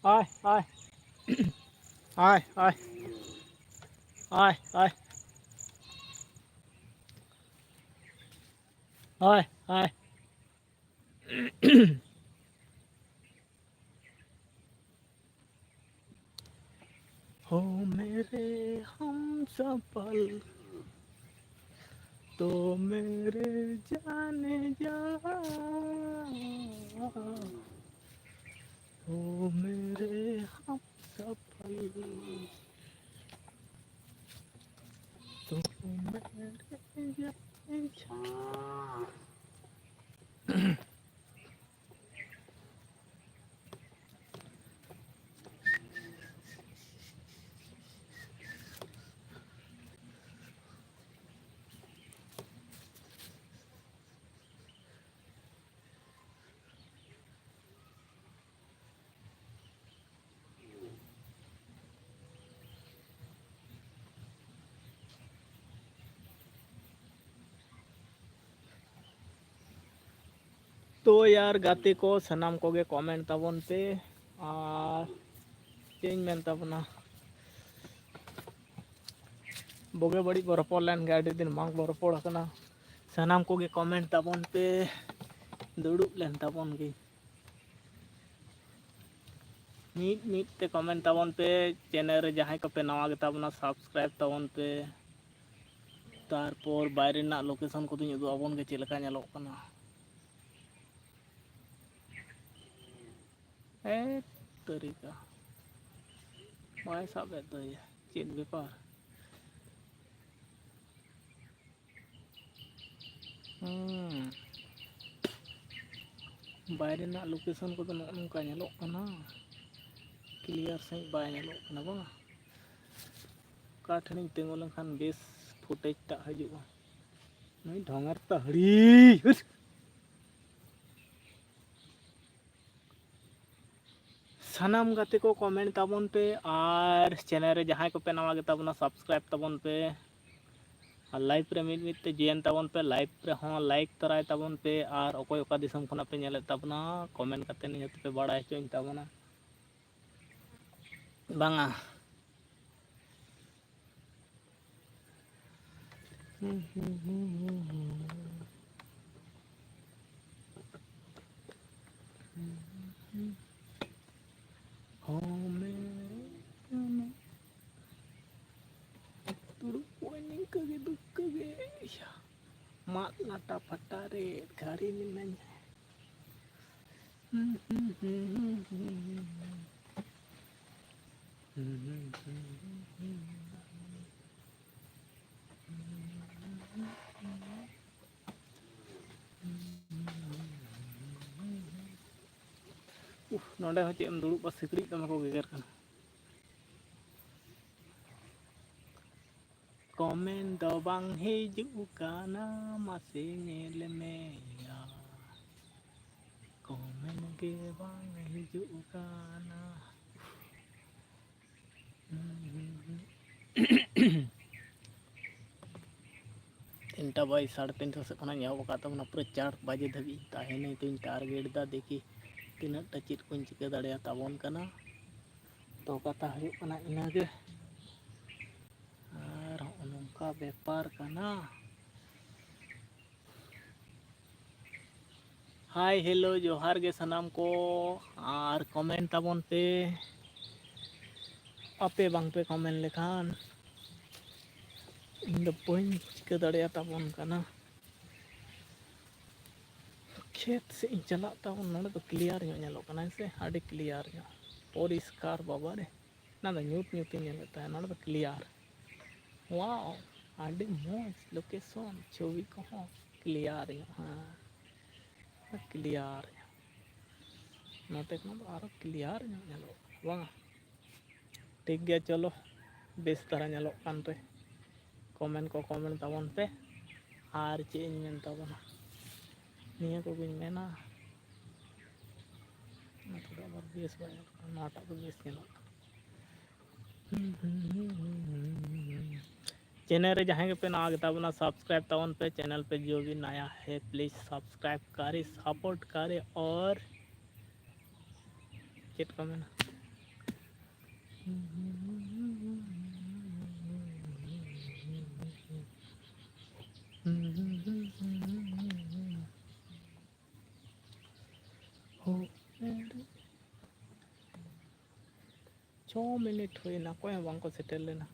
Ai, ai, ai, ai, ai, ai, ai, ai. हो मेरे हम सफल तो मेरे जाने जा, हो मेरे हम सफल तो मेरे जाने जा। तो यार गाते को सनाम कोगे कमेंट ताबन पे और चेंज मेन ताबना बोगे बड़ी बो रपड़ लेन गे आडी दिन मांग बो रपड़ कना सनाम कोगे कमेंट ताबन पे दुड़ुब लेन ताबन गे मीट मीट ते कमेंट ताबन पे चैनल रे जहां को पे नवा गे ताबना सब्सक्राइब ताबन पे तारपर बायरे ना लोकेशन को दुñ उदु आबन गे चेलका नेलोक कना ए तरीका बाय साबे तो चेत बेपार बायरे ना लोकेशन को नोंका नेलोक कना क्लियर सही बाय नेलोक कना बांगा का ठनिं तिंगु लेखान बेस फुटेज टा हजुआ नई ढोंगर तहड़ी सानाम गाते को कमेंट ताबन पे और चैनल रे जहां को पे नवा गे ताबना सब्सक्राइब ताबन पे और लाइव रे मिट मिट ते जेन ताबन पे लाइव रे हो लाइक तराय ताबन पे और ओकोय ओका दिसम खना पे नेले ताबना कमेंट करते नि पे बाड़ाय चोइन ताबना बांगा हो मेरे तुरु पोइनिंग कगे दुख कगे mat lata patare gari minanya नोडे हो चेम दुड़ुब बा सिकड़ी तमा को Geiger kana komen do bang hiju kana masih nyele me ya komen ge bang hiju kana तीनटा बाई 3:30 से खना एहब का तबना पूरा 4 बजे धाबी ताहेने तो टारगेट दा देखी तीना चेत को चिका दाड़े ताबन कना तो कथा हुयुग कना इनागे और नोंका बेपार कना हाय हेलो जोहार गे सनाम को और कमेंट ताबन पे आपे बांग पे कमेंट लेखान इन दो पॉइंट चिका दाड़े ताबन कना खेत से इन चला ताबन नोडे तो क्लियर ᱧᱚᱜ ᱧᱮᱞᱚᱜ ᱠᱟᱱᱟ से आड़ी क्लियर ᱧᱚᱜ परिष्कार बाबा रे ना ᱫᱚ ᱧᱩᱛ ᱧᱩᱛ ᱧᱮᱞ ᱛᱟᱦᱮᱸ ᱱᱚᱰᱮ ᱫᱚ क्लियर वाओ आड़ी मौज लोकेशन छवि को हो क्लियर हाँ क्लियर नोटे को आरो क्लियर ᱧᱮᱞᱚᱜ बांगा ठीक गया चलो बेस तरह ᱧᱮᱞᱚᱜ कानते कमेंट को कमेंट ताबन पे और चे इन मेन ताबना निया को बिन मेना थोड़ा बार बेस बाय नाटा तो बेस ᱧᱮᱞᱚᱜ चैनल रे जहां पे नवा ताबना सब्सक्राइब ताबन पे चैनल पे जो भी नया है प्लीज सब्सक्राइब करे सपोर्ट करे और चेट comment 6 minit huina koy hon bangko setel lena.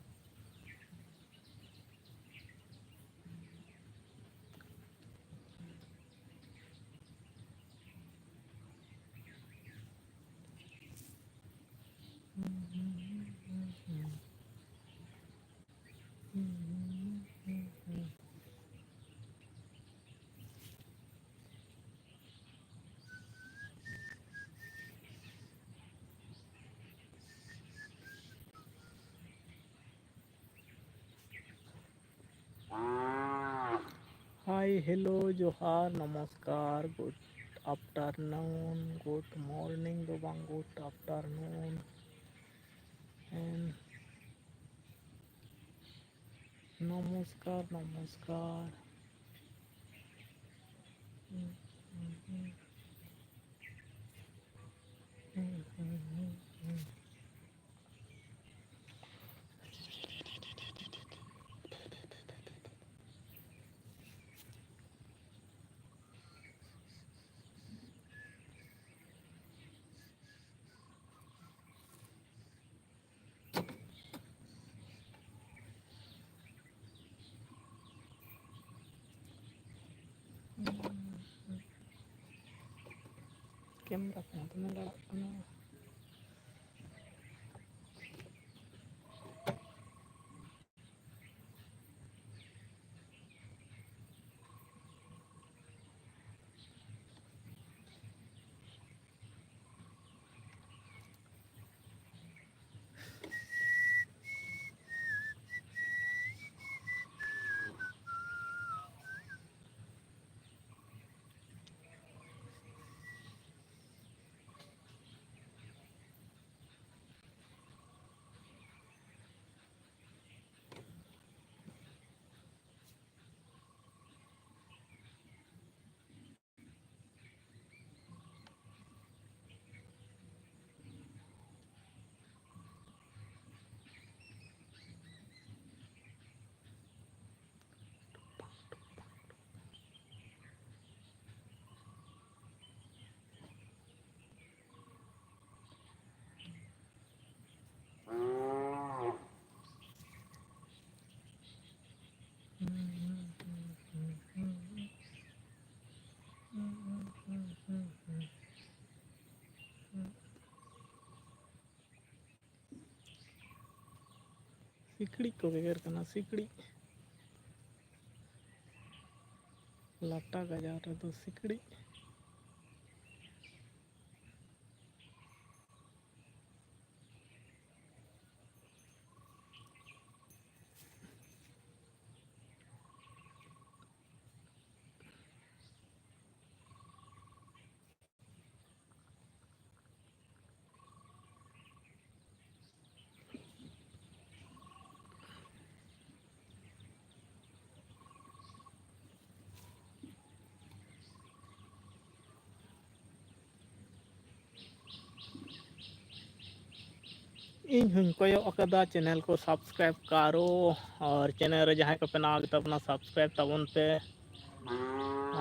Hi, hello, Johar, Namaskar, good afternoon, good morning, Dobang, good afternoon, and Namaskar, Namaskar. Camera ko to nila ano. Sikड़ी को geger kana sikड़ी lata gajar redo sikड़ी इन हुन कोयो अकदा channel को subscribe करो और channel रे जहाँ को पे ना आगे अपना सब्सक्राइब तबन पे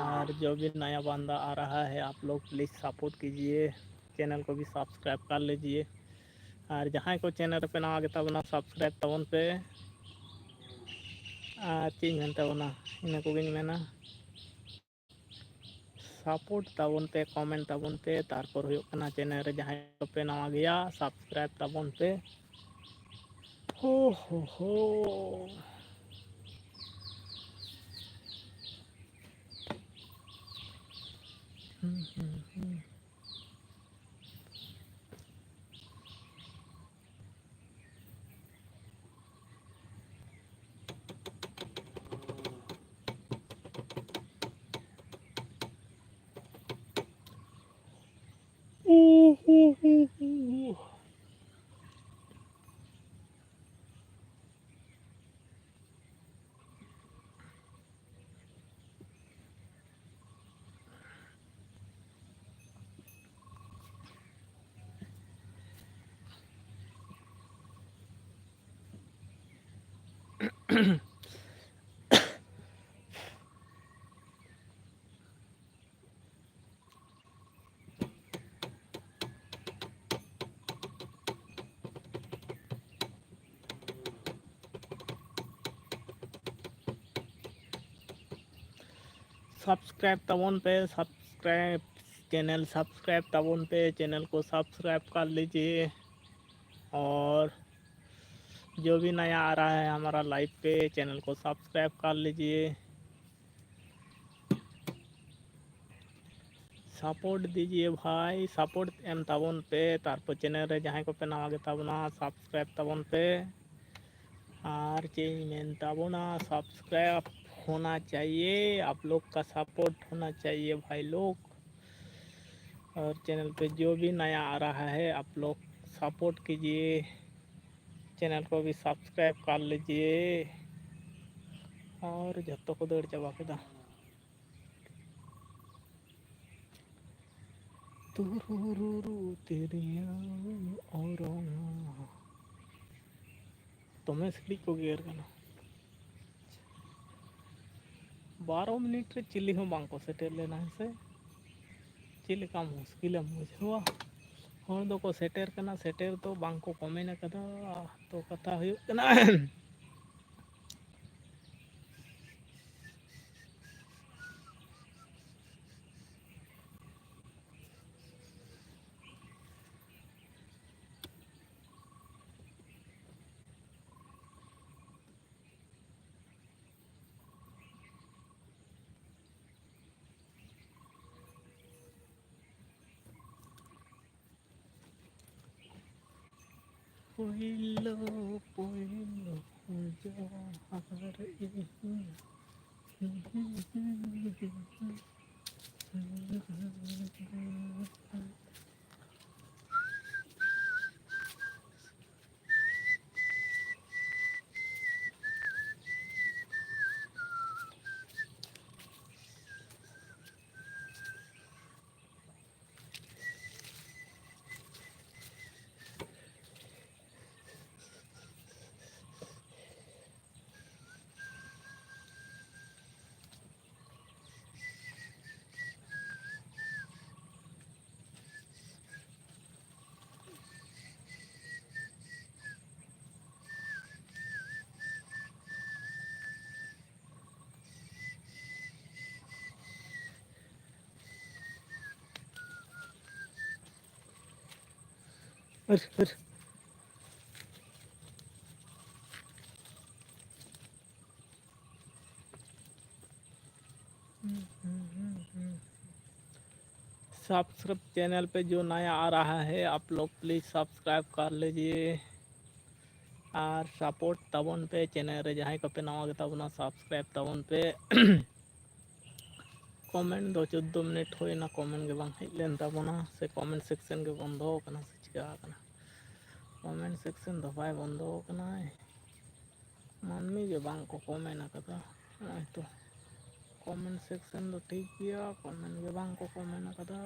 और जो भी नया बंदा आ रहा है आप लोग प्लीज़ सपोर्ट कीजिए, चैनल को भी सब्सक्राइब कर लीजिए और जहाँ को चैनल पे ना आगे तबना सब्सक्राइब तबन पे चीज मेन तबना इन को मेना सपोर्ट तबन पे कमेंट तबन पे तारपर हुयो कना चैनल रे जहाँ को पे नवा गया सब्सक्राइब तबन पे हो सब्सक्राइब तबन पे सब्सक्राइब चैनल सब्सक्राइब तबन पे चैनल को सब्सक्राइब कर लीजिए। और जो भी नया आ रहा है हमारा लाइव पे चैनल को सब्सक्राइब कर लीजिए, सपोर्ट दीजिए भाई। सपोर्ट एम तबन पे तारपर चैनल रे जहाँ को पे नवा गे ताबना सब्सक्राइब तबन पे। और चेंज मेन ताबना सब्सक्राइब होना चाहिए, आप लोग का सपोर्ट होना चाहिए भाई लोग। और चैनल पे जो भी नया आ रहा है आप लोग सपोर्ट कीजिए, चैनल को भी सब्सक्राइब कर लीजिए। और जब को दौड़ चाबा केदा और तुम्हें सिड़ी को गेर कना 12 मिनट रे चिल्ली हो बांग को सेटेल लेना है से चिल्ली का मुश्किल बुझवा हर दो को सेटेर कना सेटेर तो बांग को कमेना कदा तो कथा हुई कना। Poilo, poilo, johar subscribe channel पे जो नया आ रहा है आप लोग प्लीज़ सब्सक्राइब कर लीजिए। और सपोर्ट तबन पे चैनल रे जहाँ को पे नवा गे ताबना सब्सक्राइब तबन पे। कमेंट दो 14 मिनट हो ना कमेंट के बांग हेज लेन ताबना से कमेंट सेक्शन के बंदो कना से चिका कना कमेंट सेक्शन दफाय बंदो कना मानमी के बांग को कमेंट कदा तो कमेंट सेक्शन तो ठीक गया कमेंट के बांग को कमेंट कदा।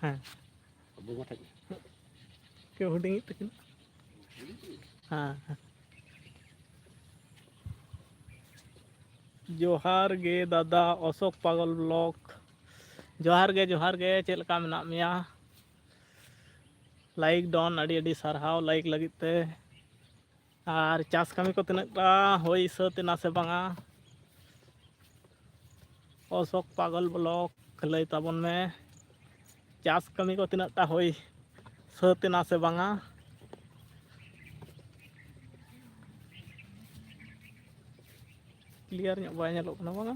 हाँ क्यों हुडिंग तकिन हाँ जोहार गे दादा अशोक पागल ब्लॉग जोहार गे चेक लका मेना मिया लाइक डॉन अड़ी अड़ी सारहाव लाइक लगित ते और चास कमी को तिनटा होई सतना से बांगा अशोक पागल ब्लॉग लई ताबन में चास कमी को तिनटा होई सतना से बांगा क्लियर ᱧᱚᱜ ᱵᱟᱭ ᱧᱮᱞᱚᱜ ᱠᱟᱱᱟ ᱵᱟᱝᱟ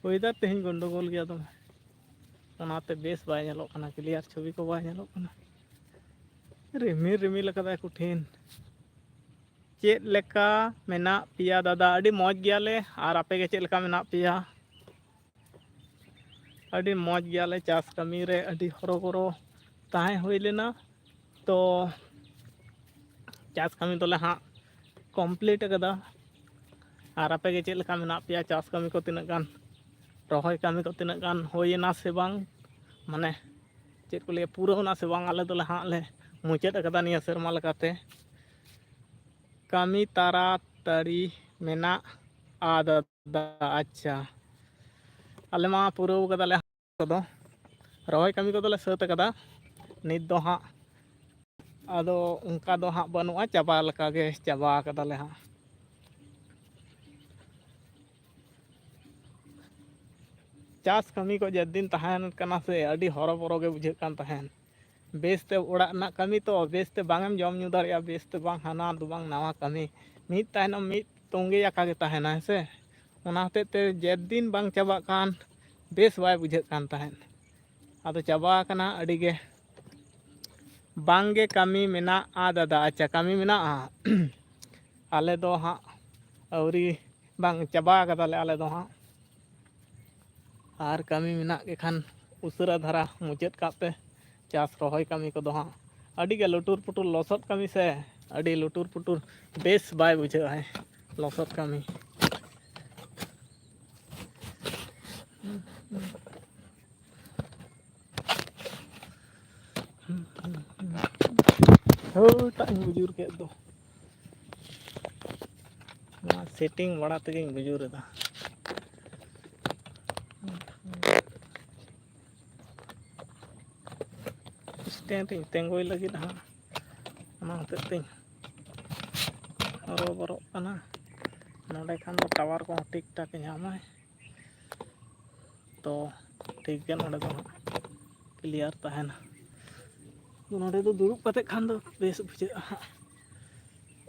ᱳᱭᱮᱫᱟᱨ ᱛᱮᱦᱮᱧ ᱜᱚᱱᱰᱚᱜᱳᱞ ᱜᱮᱭᱟ ᱫᱚᱢᱮ ᱚᱱᱟᱛᱮ ᱵᱮᱥ ᱵᱟᱭ ᱧᱮᱞᱚᱜ ᱠᱟᱱᱟ ᱠᱞᱤᱭᱟᱨ ᱪᱷᱚᱵᱤ ᱠᱚ ᱵᱟᱭ ᱧᱮᱞᱚᱜ ᱠᱟᱱᱟ ᱨᱤᱢᱤᱞ ᱨᱤᱢᱤᱞ ᱟᱠᱟᱫᱟᱭ ᱠᱩᱴᱷᱤᱱ ᱪᱮᱫ ᱞᱮᱠᱟ ᱢᱮᱱᱟᱜ ᱯᱮᱭᱟ ᱫᱟᱫᱟ ᱟᱹᱰᱤ ᱢᱚᱡᱽ ᱜᱮᱭᱟᱞᱮ ᱟᱨ ᱟᱯᱮ ᱜᱮ ᱪᱮᱫ ᱞᱮᱠᱟ ᱢᱮᱱᱟᱜ ᱯᱮᱭᱟ ᱟᱹᱰᱤ ᱢᱚᱡᱽ ᱜᱮᱭᱟᱞᱮ ᱪᱟᱥ ᱠᱟᱹᱢᱤ ᱨᱮ ᱟᱹᱰᱤ ᱦᱚᱨᱚᱵᱚᱨᱚ ᱛᱟᱦᱮᱸ ᱦᱩᱭ ᱞᱮᱱᱟ ᱛᱚ चास कमी दोले हाँ कमप्लीट अकदा और आपे के चेक लेका मेना पेया चास कमी को तिना गान रॉय कमी को तिना गान होयना से बांग माने चेक को लिए पूरा होना से बांग आले दोले हाँ ले मुचाद अकदा निया सेरमा लकाते कमी तारा तरी मेना आदा अच्छा आले मा पूरा कदा ले कदो रॉय कमी को दोले सत अकदा नित दो हाँ आदो उनका दो हाँ बनुआ चाबा लका गे चाबा कदाले हाँ चास कमी को जद दिन तहन कना से अड़ी हरबरो गे बुझे कान तहन बेसते ओड़ा ना कमी तो बेसते बांगम जम न्यू दाड़िया बेसते बांग हाना दो बांग नवा कमी मित तायनम मित तोंगे याका गे तहना से ओना हतेते जद दिन बांग चाबा कान बेस बाय बुझे कान तहन आदो चाबा कना अड़ी गे बांगे कमी मेना आ दादा अच्छा कमी मेना आले दो हाँ औरी बांग चाबा कदाले आले दो हाँ और कमी मेना के खान उसरा धरा मुचाद कापे चास रॉय कमी को दो हाँ अड़ी गे लुटुर पुटुर लसद कमी से अड़ी लुटुर पुटुर बेस बाय बुझे है लसद कमी हो टाइम बुजुर के दो सेटिंग बड़ा तेगे बुजुर दा स्टैंड तेंगोई लगी हाँ हते हरबरो नोडे खान टावर को ठीक ठाक नामाय तो ठीक गया नोडे दो क्लियर तहना नोडे दो दुड़ुब कते खान दो बेस बुझे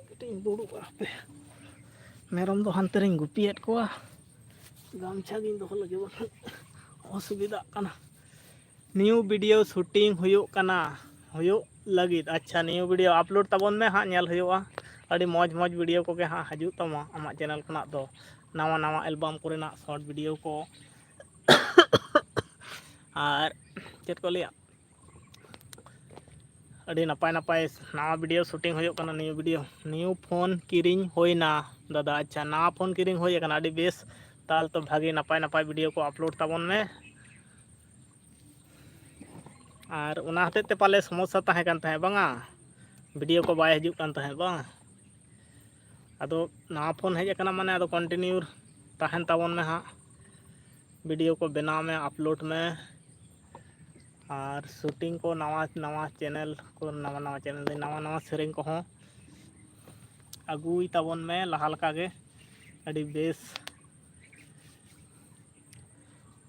कटी दुड़ुब पे मेरम दो हानते रिंग गुपियत को गामछा गिन दो लगे असुविधा कना न्यू वीडियो शूटिंग हुयो कना हुयो लगित अच्छा न्यू वीडियो अपलोड तबन में हाँ नेल हुयोआ अड़ी मौज मौज वीडियो को हाँ हजू तमा आमा चैनल खना दो नवा नवा एल्बम कोरेना शॉर्ट वीडियो को और चेक को लिया अड़ी नपाय नपाय नवा वीडियो शूटिंग हुयो कना न्यू फोन किरिंग होइना दादा अच्छा नवा फोन किरिंग होय कना अड़ी बेस ताल तो भागे नपाय नपाय वीडियो को अपलोड तबन में और उना हते पाले समस्या तहे कान तहे बांगा वीडियो को बाय हजू कान तहे बांग आदो नवा फोन हज कना माने आदो कंटिन्यू तहन तबन में हाँ वीडियो को बनाव में अपलोड में और शूटिंग को नवा नवा चैनल को नवा चैनल नवा सेरेंग को हों अगुई तबन में लहा लका गे अड़ी बेस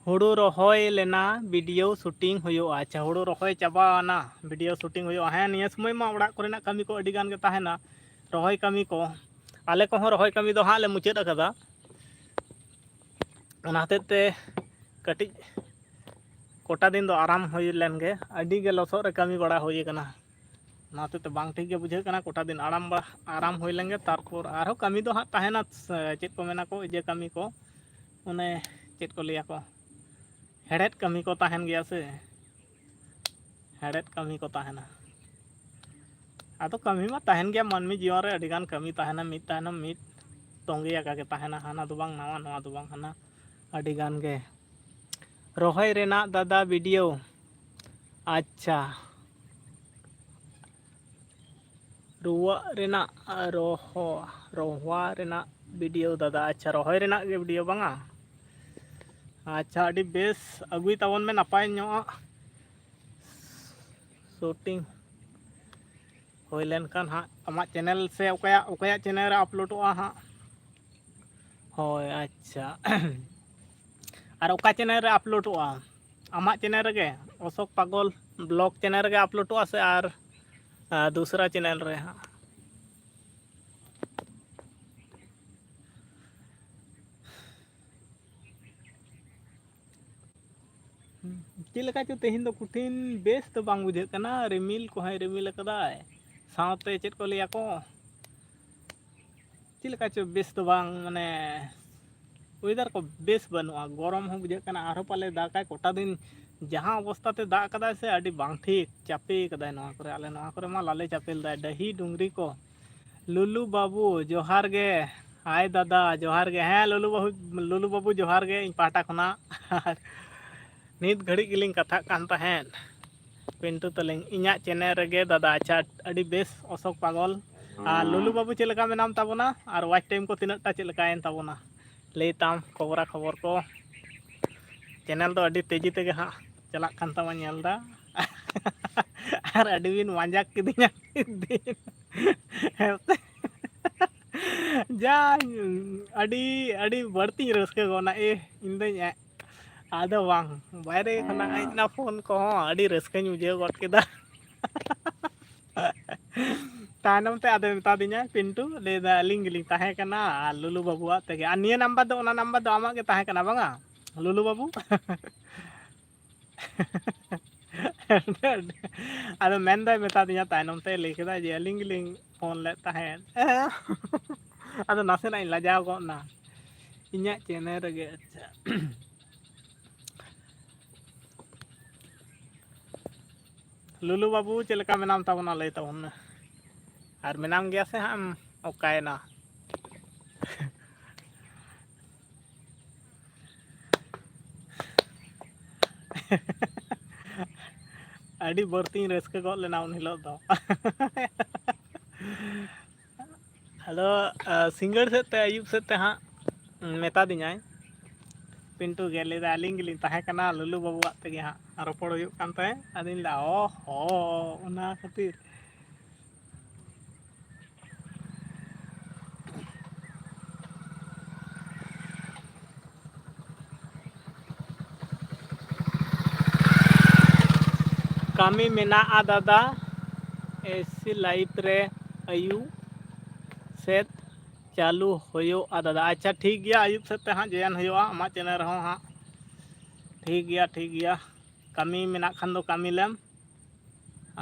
हुड़ू रहोय लेना वीडियो शूटिंग हुयो अच्छा हुड़ू रहोय चाबाना वीडियो शूटिंग हुयो हाँ निया समय मा ओड़ा कोरेना कमी को अड़ी गान गे तहेना रहोय कमी को आले को हों रहोय कमी दो हाँ ले मुचाद अकदा ओना हतेते कटिज कोटा दिन दो आराम हुई लेन गे अड़ी गे लसो रे कमी बड़ा हुई कना नाते तो बांग ठीक गे बुझे कना कोटा दिन आराम हुई लेंगे तारपर आरो कमी दो हाँ तहेना चेक को मेना को जे कमी को उन्हें चेक को लिया को हेडेट कमी को तहन गया से हेडेट कमी को तहना आदो कमी मा तहन गया मनमी जीवन रे अड़ी गान कमी तहना मित तोंगे आका के तहना हाना दो बांग नवा दो बांग हाना अड़ी गान गे रहोय रेना दादा वीडियो अच्छा रुआ रेना रोहवा रेना वीडियो दादा अच्छा रोहय रेना गे वीडियो बांगा अच्छा अड़ी बेस अगुई तावन में नपाय ᱧᱚᱜ शूटिंग होय लेनखान हाँ आमाक चैनल से ओकया चैनल रे अपलोडोगा हाँ होय अच्छा और ओका चैनल रे अपलोडोगा आमाक चैनल रे अशोक पागल ब्लॉग चैनल रे अपलोडोगा से और दूसरा चैनल रे हाँ चेलका चो तेहिन दो कुठिन बेस तो बांग बुझे कना रिमिल को है रिमिल कदाय साथे चेत को लिया को चेलका चो बेस तो बांग माने वेदर को बेस बनुआ गरम हो बुझे कना आरो पाले दाकाय कोटा दिन जहाँ अवस्था ते दा कदा से अड़ी बांग ठीक चापे कदा नवा करे आले नवा करे मा लाले चापेल दा दही डुंगरी को लुलु बाबू जोहार गे हाय दादा जोहार गे हैं लुलु बाबू जोहार गे इन पाटा खना नित घड़ी गिलिंग कथा कान तहेन पिंटू तलिंग इन्या चैनल रे दादा अच्छा अड़ी बेस अशोक पागल और लुलु बाबू चेलका में नाम ताबोना और वाच टाइम को तिनटा चेलका एन ताबोना लेताम खबरा खबर को चैनल तो अड़ी तेजी तेगे हाँ चला कान तामा नेलदा और अड़ी बिन मजाक किदिया जा अड़ी अड़ी बढ़ती रस्के गोना इन आदो वांग बाहरे खना आइना फोन को अड़ी रस्कनी बुझे गट केदा तानम ते आदे मेता दिना पिंटू लेदा लिंग लिंग ताहे कना लुलु बाबुआ तेगे आ निया नंबर दो ओना नंबर दो आमा के ताहे कना बांगा लुलु बाबू आदो मेन दा मेता दिना तानम ते लेकेदा जे लिंग लिंग फोन ले ताहे आदो नासे ना लजाव गना इन्या चैनल रे अच्छा लुलु बाबू चेलका मेनाम ताबना लय ताबन और मेनाम गया से हम ओकायना अड़ी बरती रस्के गो लेना उन हिलो दो हेलो सिंगर से ते आयुब से ते हाँ मेता दिनाय पिंटू गेले दा लिंग लिंग ताहे कना लुलु बाबू तेगे हाँ रोपड़ हुयुग कान ताहे अदिन ला ओ हो ओना खातिर कमी मेना आ दादा ऐसी लाइफ रे आयु सेट चालू होयो आ दादा अच्छा ठीक गया आयुब से ते हाँ जयन होयो आमा चैनल रहो हाँ ठीक गया कमी मेना खान दो कमी लेम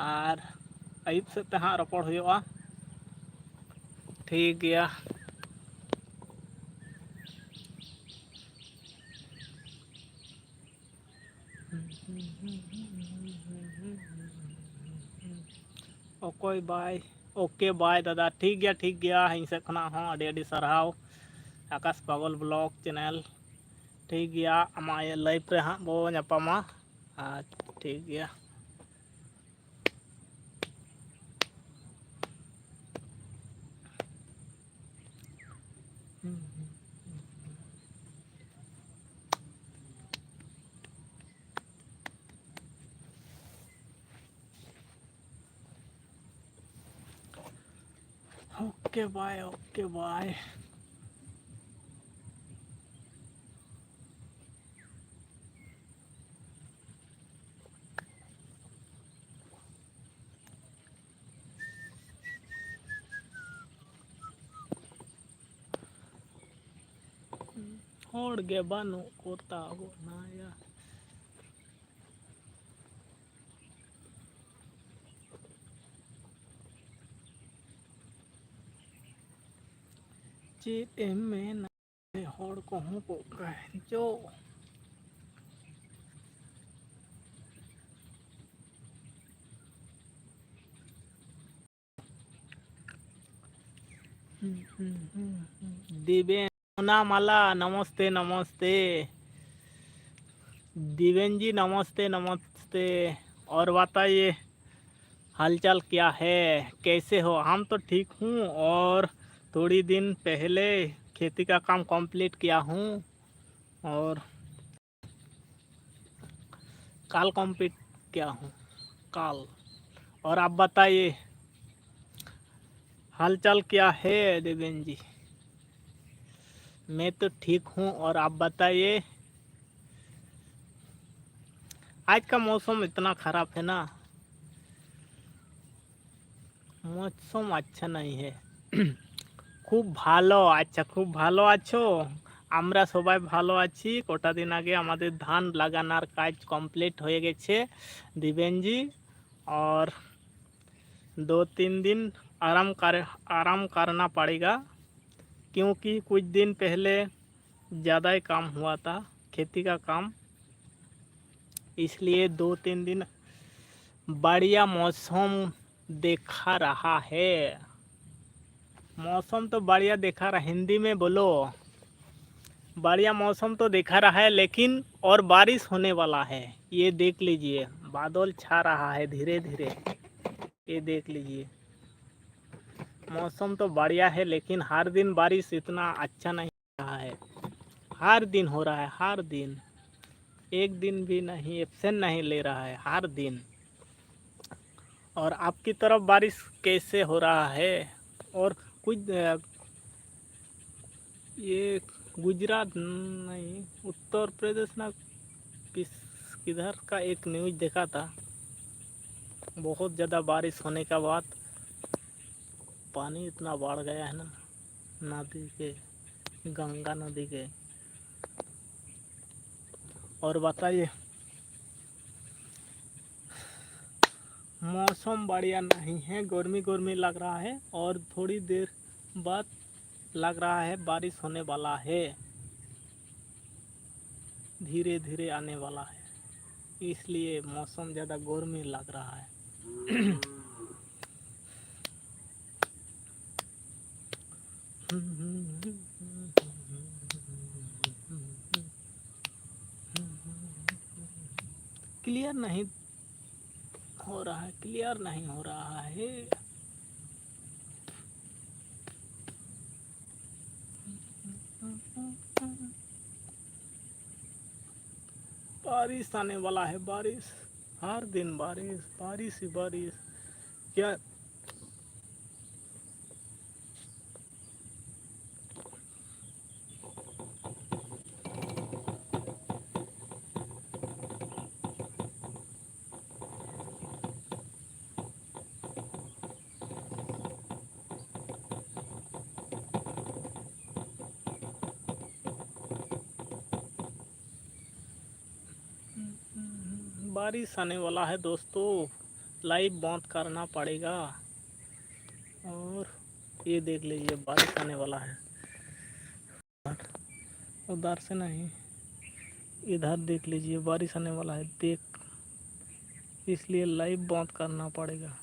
और आयुब से ते हाँ रोपड़ होयो ठीक गया ओके बाय ओके बाय दादा ठीक गया इन से खना हाँ अड़ी अड़ी सरहाव आकाश पागल ब्लॉग चैनल ठीक गया आमा लाइफ रे हाँ बो नापामा ठीक गया ओके बाय होड़ गे बानु कोता हो नाया चेत में होड़ को हूँ को जो दिव्य मोना माला नमस्ते नमस्ते दिवेन जी नमस्ते और बताइए हालचाल क्या है, कैसे हो? हम तो ठीक हूँ और थोड़ी दिन पहले खेती का काम कंप्लीट किया हूँ और काल कंप्लीट किया हूँ काल। और आप बताइए हालचाल क्या है देवेंद्र जी? मैं तो ठीक हूँ और आप बताइए। आज का मौसम इतना ख़राब है ना, मौसम अच्छा नहीं है। খুব ভালো, আচ্ছা খুব ভালো আছো? আমরা সবাই ভালো আছি। কটা দিন আগে আমাদের ধান লাগানোর কাজ কমপ্লিট হয়ে গেছে দিবেনজি। और 2-3 दिन आराम करना पड़ेगा क्योंकि कुछ दिन पहले ज़्यादा ही काम हुआ था खेती का काम, इसलिए 2-3 दिन बढ़िया मौसम देखा रहा है। मौसम तो बढ़िया देखा रहा, हिंदी में बोलो। बढ़िया मौसम तो देखा रहा है लेकिन और बारिश होने वाला है, ये देख लीजिए। बादल छा रहा है धीरे धीरे, ये देख लीजिए। मौसम तो बढ़िया है लेकिन हर दिन बारिश इतना अच्छा नहीं रहा है। हर दिन हो रहा है, हर दिन, एक दिन भी नहीं एब्सेंट नहीं ले रहा है, हर दिन। और आपकी तरफ बारिश कैसे हो रहा है? और कुछ ये गुजरात नहीं, उत्तर प्रदेश ना किधर का एक न्यूज़ देखा था, बहुत ज़्यादा बारिश होने के बाद पानी इतना बढ़ गया है ना नदी के, गंगा नदी के। और बताइए मौसम बढ़िया नहीं है, गर्मी गर्मी लग रहा है और थोड़ी देर बाद लग रहा है बारिश होने वाला है, धीरे धीरे आने वाला है, इसलिए मौसम ज़्यादा गर्मी लग रहा है। क्लियर नहीं हो रहा है, क्लियर नहीं हो रहा है। बारिश आने वाला है, बारिश, हर दिन बारिश, बारिश ही बारिश। क्या बारिश आने वाला है दोस्तों, लाइव बंद करना पड़ेगा। और ये देख लीजिए बारिश आने वाला है, उधर से नहीं इधर देख लीजिए बारिश आने वाला है, देख, इसलिए लाइव बंद करना पड़ेगा।